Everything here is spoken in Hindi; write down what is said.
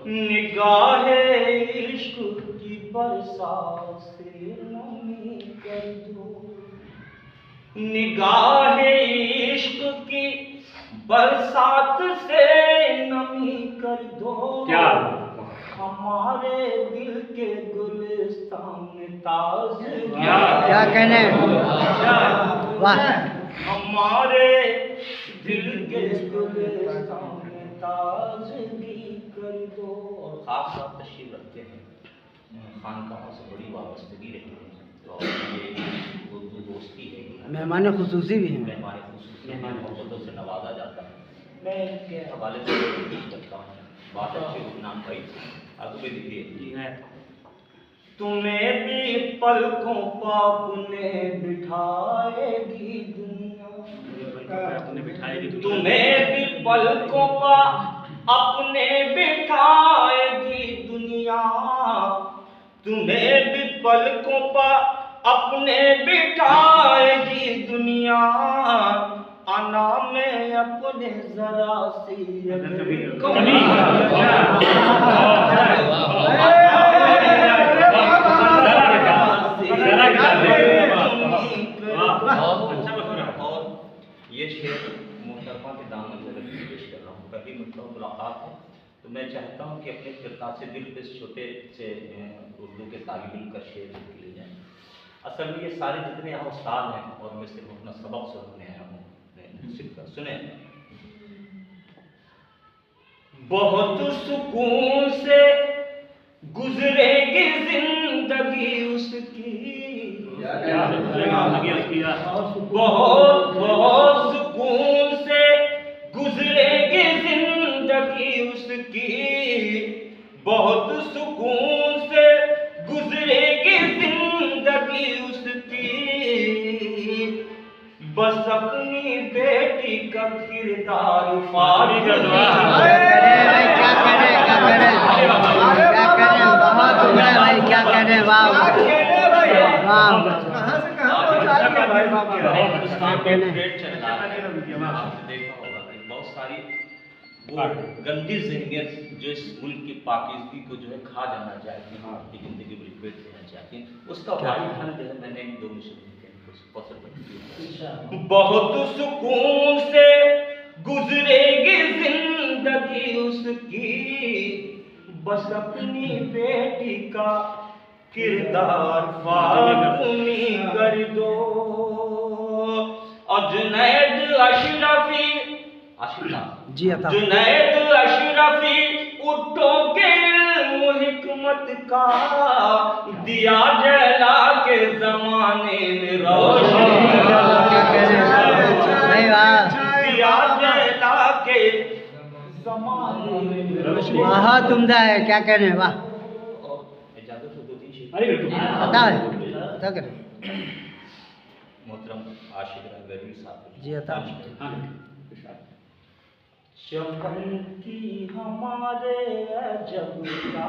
निगाहे इश्क की बरसात से नमी कर दो, निगाहे इश्क की बरसात से नमी कर दो। क्या हमारे दिल के गुलिस्तान में ताज़गी क्या कहने वाह, हमारे दिल के गुलिस्तान में ताज़गी कर दो। और खास बात तशरीफ रखते हैं खानकाहों से बड़ी वाबस्तगी रहती है और ये उर्दू दोस्ती है कि मेहमान खुसूसी भी हैं, मेहमान खुसूसी मोहब्बतों से नवाजा जाता है। मैं इनके हवाले से कोशिश करता हूँ, बात अच्छी नाम भाई आगे भी लिखिए। तुम्हें भी पलकों पापने बिठाएगी दुनिया, तुम्हें भी पलकों पा अपने बिठाएगी दुनिया, तुम्हें भी पलकों पा अपने बिठाएगी दुनिया। आना में अपने जरा सी ये शेर मोहतरमा के दामन में पेश कर रहा हूँ। पहली मतलब मुलाकात है तो मैं चाहता हूँ कि अपने किरदार से दिल पे इस छोटे से उर्दू के तालिब इल्म का शेर लिख ले जाए। असल में ये सारे जितने यहाँ उस्ताद हैं और मैं सिर्फ अपना सबक सुनाने आया हूँ, सुने। बहुत सुकून से गुजरेगी जिंदगी उसकी, बहुत बहुत सुकून से गुजरेगी जिंदगी उसकी, बहुत सुकून से गुजरेगी जिंदगी उसकी। बस अपनी बेटी का किरदार फाड़ी क्या करें बहुत हो गया भाई, क्या करें वाह वाह, बहुत सारी वो गंदी ज़हनियत जो इस मुल्क की पाकिज़गी को जो है खा जाना चाहती है, आपकी ज़िंदगी में लिपेट देना चाहती है, उसका वाहिद जो है मैंने इन दो मिशन बहुत सुकून से गुजरेगी जिंदगी उसकी, बस अपनी बेटी का किरदार फातमी कर दो। और जुनैद अशरफी जी अता जुनैद अशरफी उठो के इल्म हिकमत का दिया जला के जमाने में रोशनी, दिया जला के जमाने में बहुत उम्दा है, क्या करें वाह, पता है पता करें मोहतरम आशिक रंगरी साहब जी अता। चमन की हमारे अजब का